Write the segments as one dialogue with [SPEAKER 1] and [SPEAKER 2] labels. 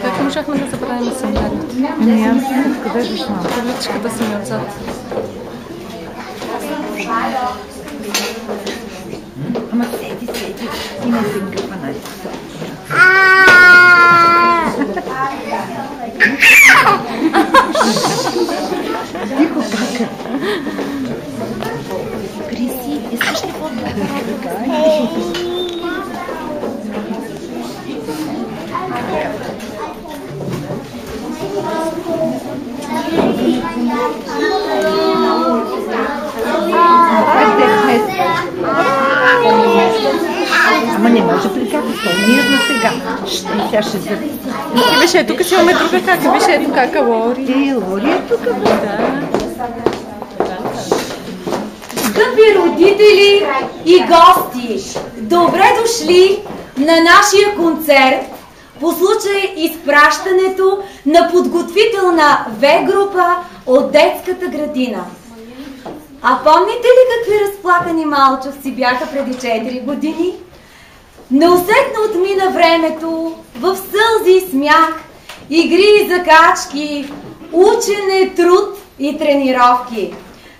[SPEAKER 1] Как можахме да забравим сценарието?
[SPEAKER 2] Не, аз къде дошла?
[SPEAKER 1] Количката си ми отзад.
[SPEAKER 2] Ама седи. Има си гъпа на Тихо, кака. Криси, искаш ли фотоапарат? Ама не може при кака стол. Мирно сега. Тя ще за...
[SPEAKER 1] Виж, тук си имаме друга кака. Виж, ето кака Лори.
[SPEAKER 2] Лори е тук, бе.
[SPEAKER 1] Да.
[SPEAKER 3] Скъпи родители и гости, добре дошли на нашия концерт по случай изпращането на подготвителна В-група от детската градина. А помните ли какви разплакани малчовци бяха преди 4 години? Неусетно отмина времето в сълзи и смях, игри и закачки, учене, труд и тренировки.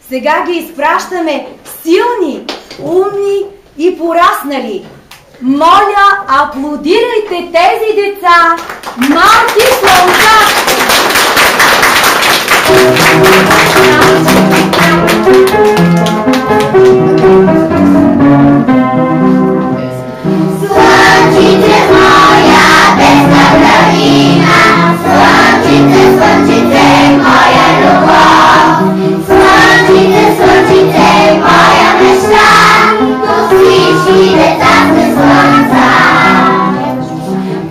[SPEAKER 3] Сега ги изпращаме силни, умни и пораснали. Моля, аплодирайте тези деца, малки слънца!
[SPEAKER 4] Слънчице моя бесна градина, слънчице, моя любов, слънчице, моя мечта, до всички деца сме слънца.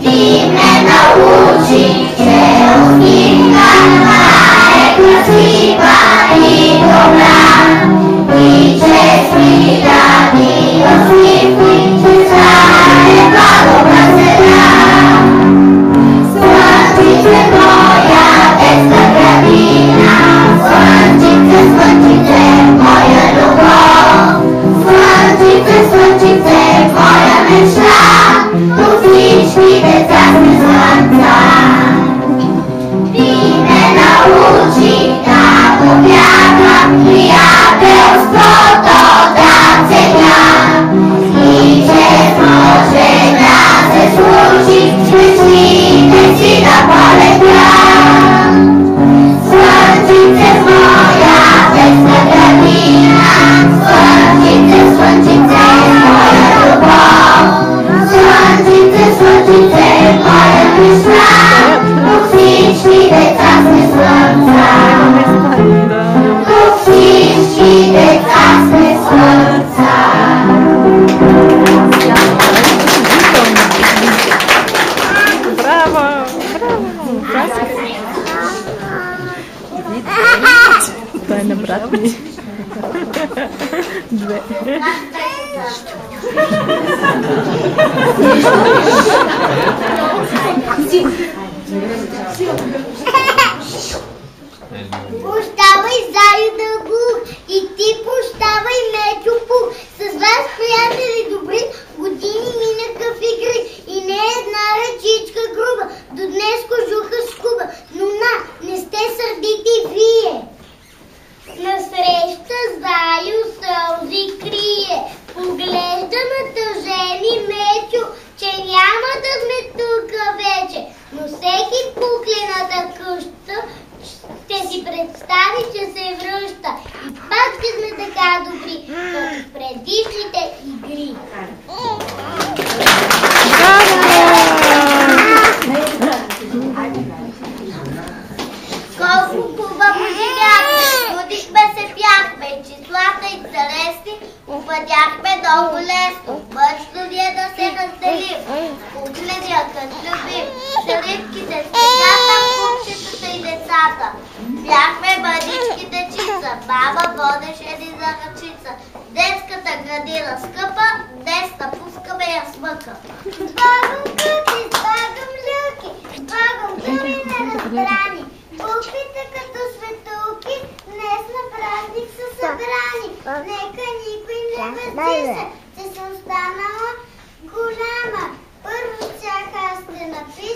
[SPEAKER 4] Ти ме научи, че усмивката е красива и добра, и че смита ти усмивки, че стане по-добра сега. Слънчице моя бесна градина, слънчице, моя любов, слънчице, моя мечта, до всички деца сме слънца. Ти ме научи да повярвам, приятелството да ценя, и че може да се случи, мечтите си да полетя. Слънчице моя бесна градина, слънчице, моя любов, слънчице, моя мечта, до всички деца сме слънца. До всички деца сме слънца.
[SPEAKER 1] Браво! Това е на брат ми. Две.
[SPEAKER 4] Пущавай Заю Дългух и ти пущавай Мечо Пух. С вас, приятели добри, години минаха в игри и не една ръчичка груба. До днес кожуха скуба, но не сте сърдити вие. Насреща Заю сълзи крие, поглежда на тъжени Мечо, че няма да сме тука вече, но всеки в куклената къща ще си представи, че се връща и пак ще сме така добри, като в предишните игри. Колко хубаво живяхме, чудихме се пяхме, числата и целести упадяхме много лесно. Мъчно ни е да се разделим, кукления кът любим, шарифките, спетята, кукчетата и децата. Бяхме мънички дечица, мама водеше ни за ръчица. Детската градина скъпа, днес напускаме я смъка. Слагам къти, слагам люки, слагам думи неразбрани. Куклите като светулки, днес на празник са събрани. Нека никой не че съм станала голяма. Първо щях аз да напиша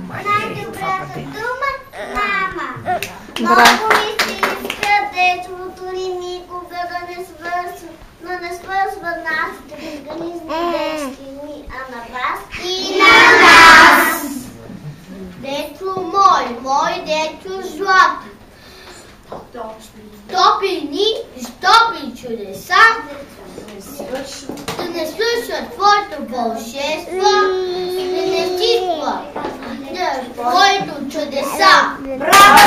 [SPEAKER 4] най-добрата дума мама. Много ми се иска детството ни никога да не свързва нашите организми детски ни, а на вас и на нас. Дето мой дето злат. Топи ни, топи чудеса, да не слуша твоето вълшебство, да не стихва твоето чудеса. Браво!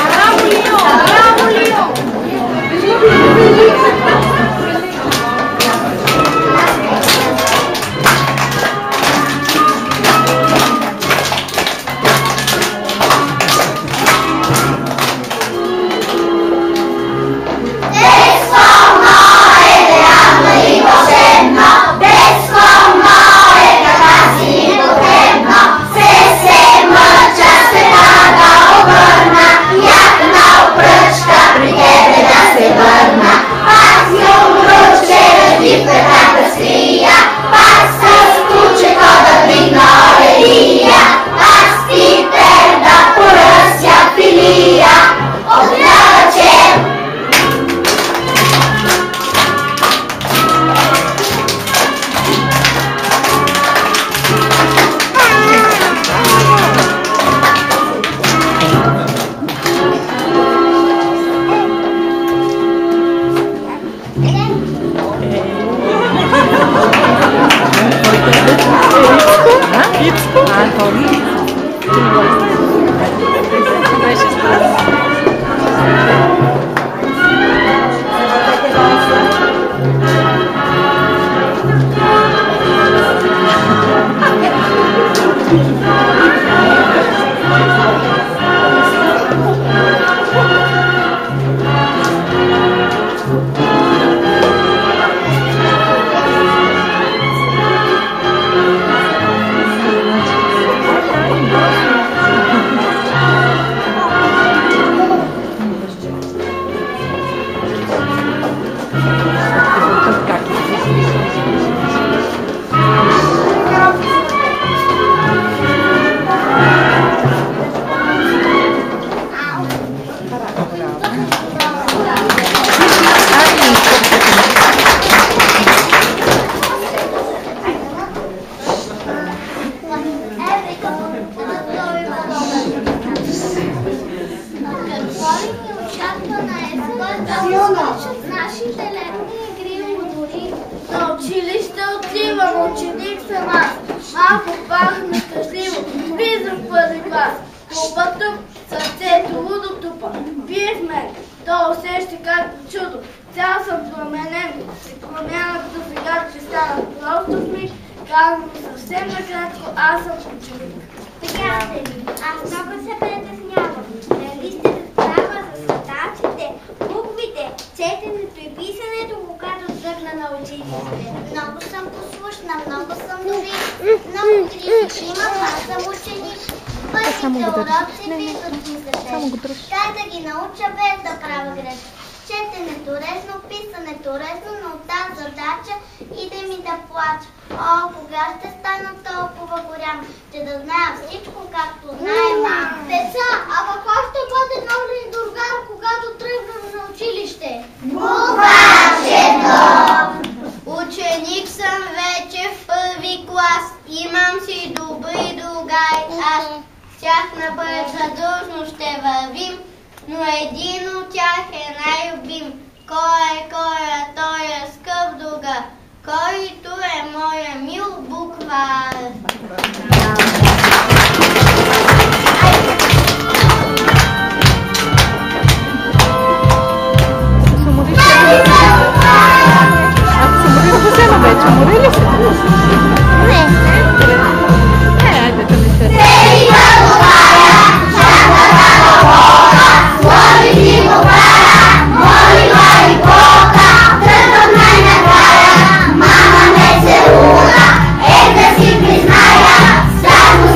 [SPEAKER 4] Браво, Лио! Браво, Лио! Мама ме целуна, да си призная, само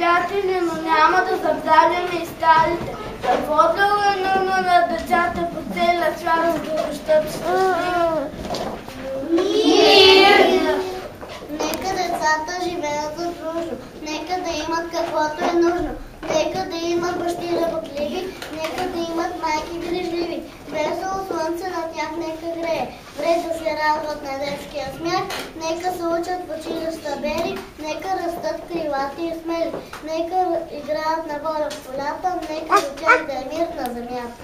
[SPEAKER 5] приятели, но няма да забравяме и старите. Какво дълго е нужно на децата по целия свят, за да растат щастливи?
[SPEAKER 4] Нека децата живеят задружно, нека да имат каквото е нужно, нека да имат бащи работливи, нека да имат майки грижливи. Весело слънце на тях нека грее, вред да се радват на детския смях, нека се учат в училища бели, нека растат крилати и смели, нека играят на воля в полята, нека до тях да е мир на земята.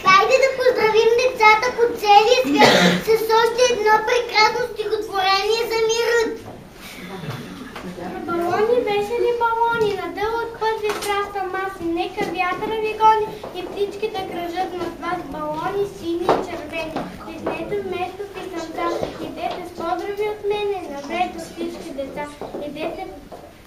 [SPEAKER 4] Хайде да поздравим децата по целия свят с още едно прекрасно стихотворение за мирът.
[SPEAKER 5] Балони, весели балони, на дълъг път ви праща маси, нека вятъра ви гони и птички да кръжат над вас. Балони, сини и червени, летнете вместо писанца, идете с поздрави от мене, напред от всички деца.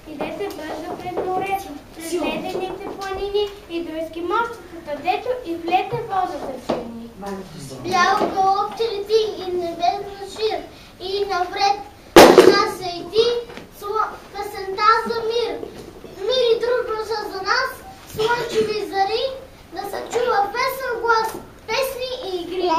[SPEAKER 5] Идете бързо пред морето, през ледените планини и до ескимосчетата, дето и влете водата в сини.
[SPEAKER 4] Бял голубче лети и небесно шир, и напред нас и ти, песента за мир. Мир и дружба са за нас, слънчеви зари, да се чува весел глас, песни и игри.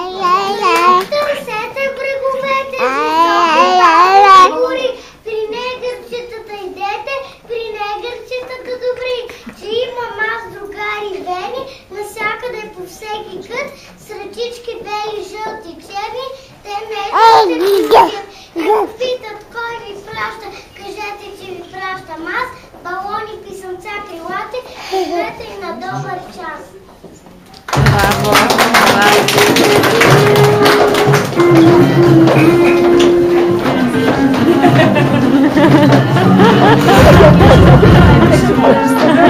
[SPEAKER 4] Търсете бреговете, високи гори, при негърчетата идете, при негърчетата добри, че имам аз другари вени, навсякъде по всеки кът, с ръчички бели, жълти, черни, те месеците като питат кой ви праща, кажете, че ви пращам аз, балони, писанца, крилати, кажете и на добър час. Não se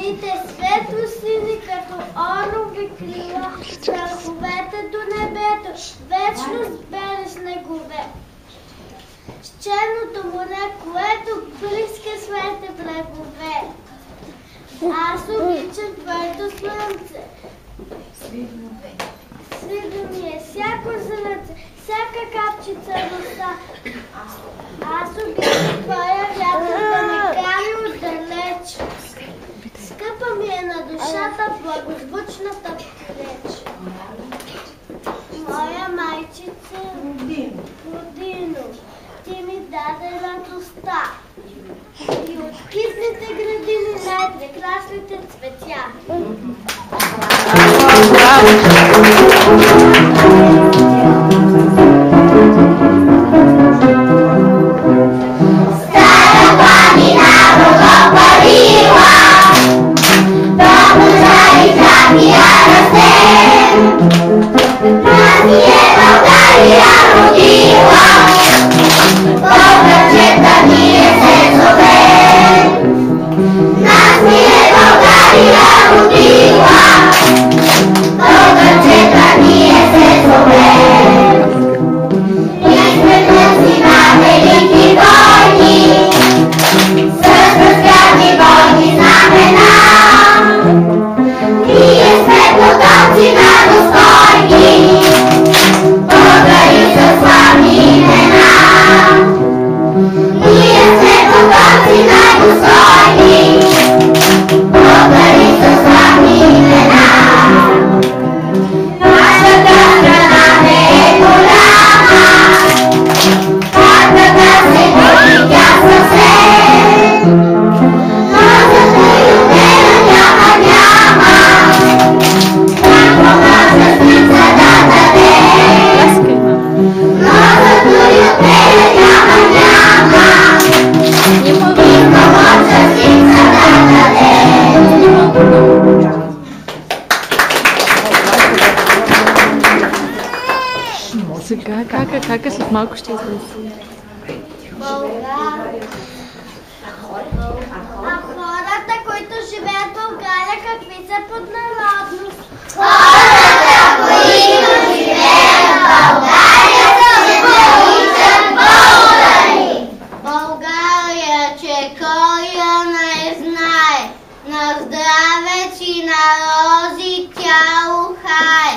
[SPEAKER 5] Вълните светло-сини като орови крила, страховете до небето, вечно с бели снегове. С черното море, което близка своите брегове. Аз обичам твоето слънце. Свидно ми е всяко зрънце, всяка капчица роса. Аз обичам твоя вятър да ме кари отдалеч. Скъпа ми е на душата благозвучната реч. Моя майчица Родино, ти ми даде радостта и от китните градини най-прекрасните цветя.
[SPEAKER 4] Стара планина благопарила, Добруджа и Тракия растем. Нас ни е България родила, българчета ние се зовем. Нас ни е България родила, българчета ние се зовем. Ние сме дъци на велики войни, с разградни бойни знамена. Ние сме потомци на достойни българи със славни имена. Ние сме потомци на достойни българи със славни имена. Нашата страна не е голяма, картата се върти тя съвсем. Но зато и отдела няма, някога състрица да даде. Но зато и отдела няма, никога състрица да даде.
[SPEAKER 1] Сега как след малко ще излезе?
[SPEAKER 5] А хората, които живеят в България, какви са под народност?
[SPEAKER 4] Хората, които живеят в България, се наричат българи.
[SPEAKER 5] България, че кой я не знае, на здраве чи на рози тя ухае.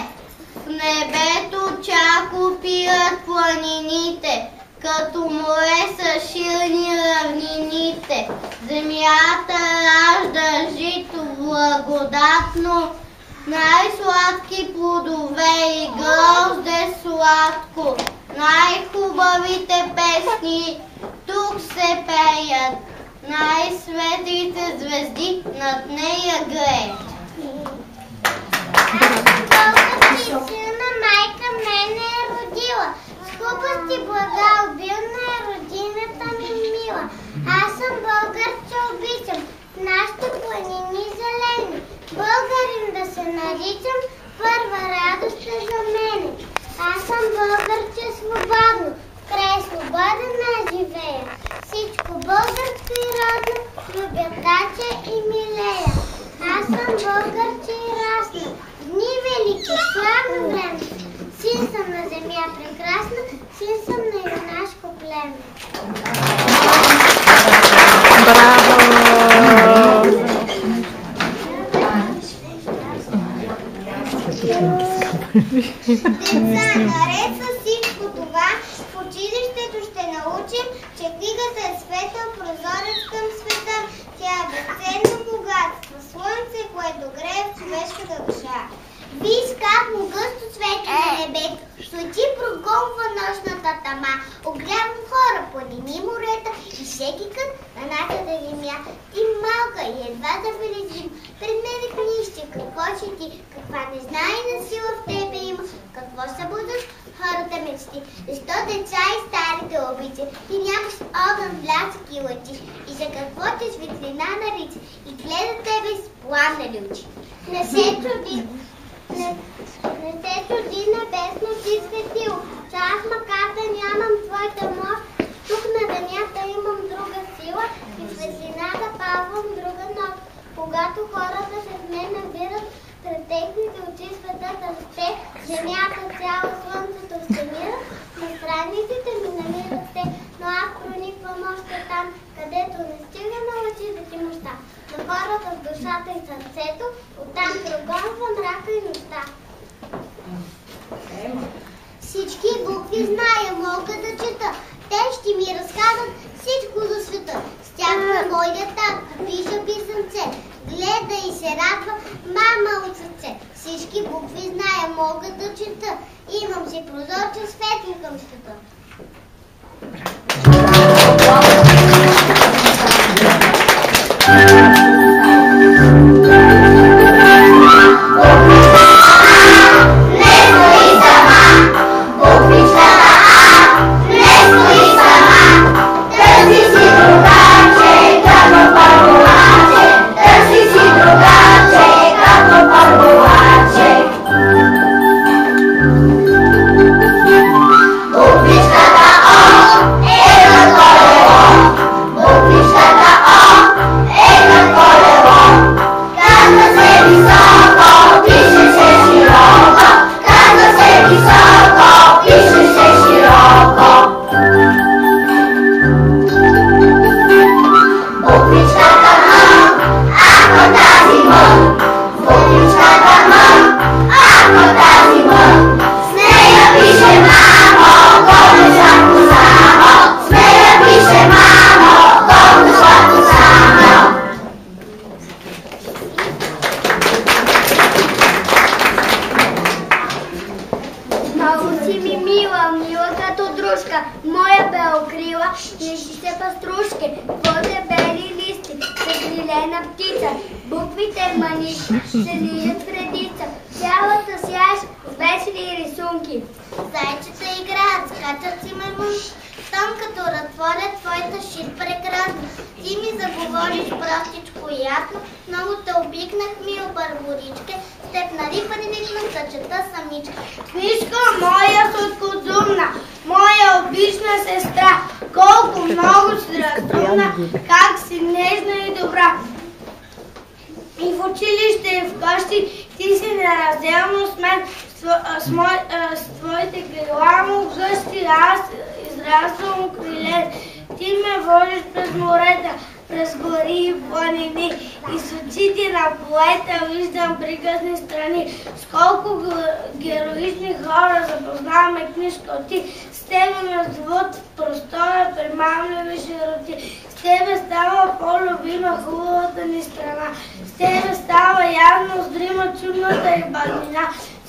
[SPEAKER 5] В небето чак опират планините, като море са ширни равнините. Земята ражда жито благодатно, най-сладки плодове и грозде сладко. Най-хубавите песни тук се пеят, най-светлите звезди над нея греят. Български сина майка мене е родила, с хубости блага обилна е родината ми мила. Аз съм българче обичам, в нашите планини зелени, българин да се наричам, първа радост е за мене. Аз съм българче свободно, край свободен да живея, всичко българско и родно, любя тача и милея. Аз съм българче и расна, дни велики, славно време, син съм на земя прекрасна, син съм на юнашко племе.
[SPEAKER 1] Браво!
[SPEAKER 5] Деца, наред с всичко това, в училището ще научим, че книгата е светъл прозорец към света. Тя е безценно богатство, слънце, което грее в човешката душа. Виж как му гъсто свети на небето, свети прогонва нощната тъма, огледам хора, планини, морета и всеки кът на нашата земя. Ти малка и едва забележим, пред мене книжче, какво чети, каква незнайна сила в тебе има, какво събудят хората мечти. Защо деца и старите обича, ти нямаш огън, блясък и лъчиш, и за какво те светлина нарича, и гледа тебе с пламнали очи. Не се чуди небесно ти светило, че аз макар да нямам твоята мощ, тук на земята имам друга сила и светлина да павам друга нощ.
[SPEAKER 4] Когато хората се набират пред техните очи, светът расте, земята цяла, слънцето се мира, на страниците ми намират те, но аз прониквам още там, където не стига на очите ти мъща. На хората в душата и сърцето, оттам прогонва мрака и нощта. Всички букви зная, мога да чета. Те ще ми разказват всичко за света. С тях на моя татко пиша писънце. Гледа и се радва мама от сърце. Всички букви зная, мога да чета. Имам си прозорче светли към света.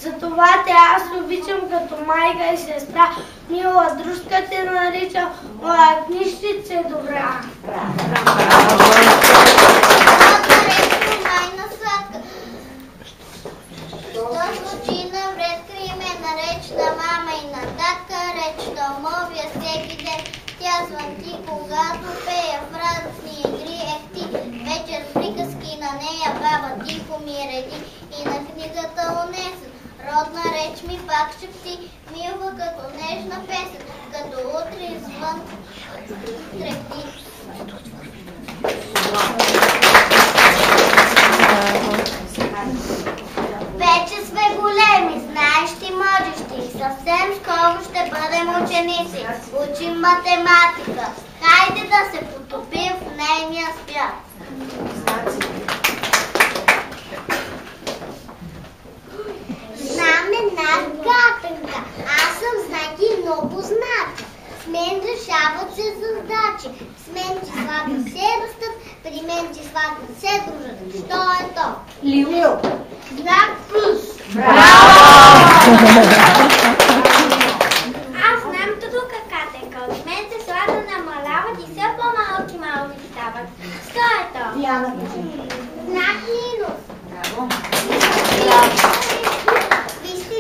[SPEAKER 5] Затова те аз обичам като майка и сестра. Мила дружка те нарича, моя книжчица е добра.
[SPEAKER 4] Майна сладка. Що звучи навред, криме наречна мама и на татка, речна умовия всеки ден. Тя звънти, когато пея в радостни игри, ти вечер приказки на нея баба тихо ми реди и на книгата унесен. Родна реч ми пак шепти, милва като нежна песен, като утре извън трепти. Вече сме големи, знаещи, можещи, съвсем скоро ще бъдем ученици. Учим математика, хайде да се потопим в нейния свят. Знам една гатенка, аз съм знак и много знак. С мен решават се задачи, с мен числата се растат, при мен числата се дружат. Що е то?
[SPEAKER 2] Лил.
[SPEAKER 4] Знак плюс.
[SPEAKER 5] Браво!
[SPEAKER 4] Аз знам тука катенка, от мен числата намаляват и все по-малки стават. Що е то? Знак минус.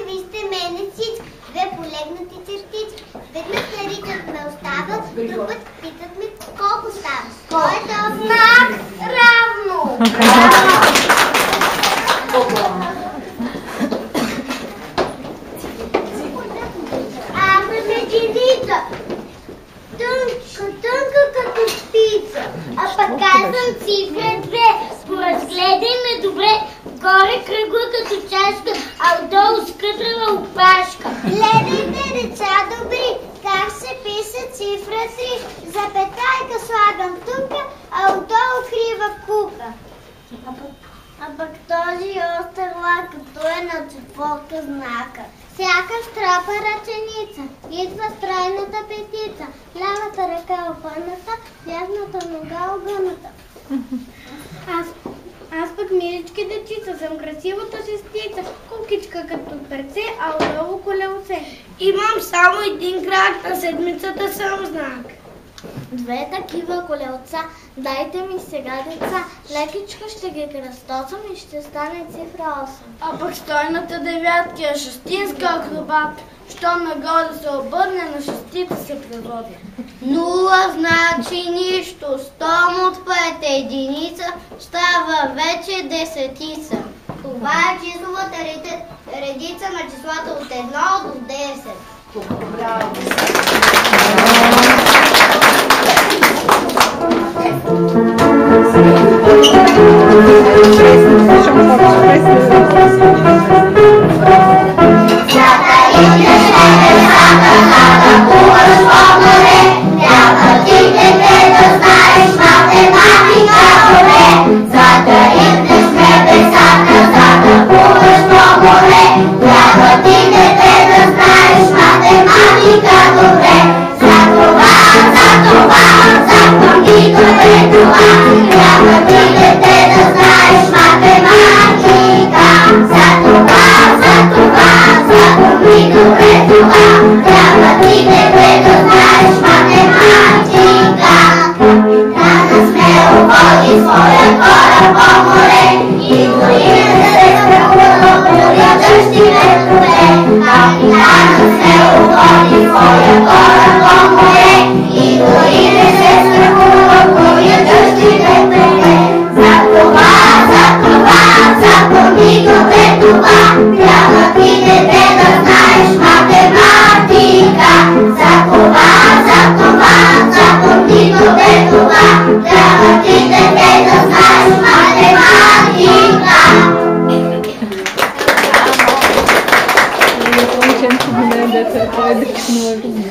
[SPEAKER 4] Вижте мене всички, две полегнати чертички. Веднъж наричат ме остават, друг път питат ме колко става. Кой е този знак? Равно!
[SPEAKER 5] Отгоре кръгла като чашка, а отдолу скътрала опашка.
[SPEAKER 4] Гледайте, деца добри, как се пише цифра 3. Запетайка слагам тука, а отдолу крива кука. А пък този остър лак, като е на четворка знака. Сякаш трапа ръченица, идва стройната петица. Лявата ръка обърната, дясната нога огъната.
[SPEAKER 5] Аз пък, милички дечица, съм красивата шестица, кукичка като перце, а отдолу колелце. Имам само един крак, на седмицата съм знак.
[SPEAKER 4] Две такива колелца, дайте ми сега, деца, лекичко ще ги кръстосам и ще стане цифра 8.
[SPEAKER 5] А пък стойната девятка е шестинска акробатка, щом нагоре се обърне, на шестица се преводи.
[SPEAKER 4] Нула значи нищо, щом отпрете единица, става вече десетица. Това е числовата редица на числата от 1 до 10.
[SPEAKER 2] Браво!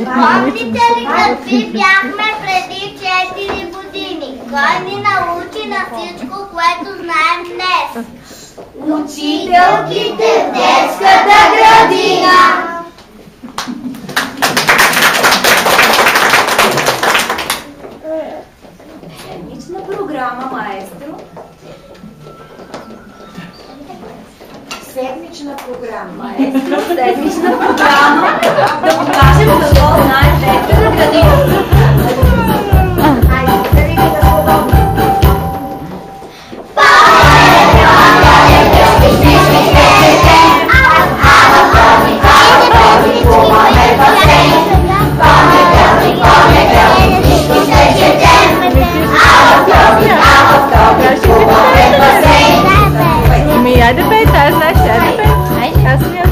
[SPEAKER 4] Помните ли какви бяхме преди 4 години? Кой ни научи на всичко, което знаем днес? Учителките в детската градина!
[SPEAKER 3] Седмична програма, маестро.
[SPEAKER 2] Седмична програма.
[SPEAKER 3] Маестро, седмична програма. Да покажем какво знаем детската градина.
[SPEAKER 1] Ами, айде бе, тази знаеш, айде бе. Аз ми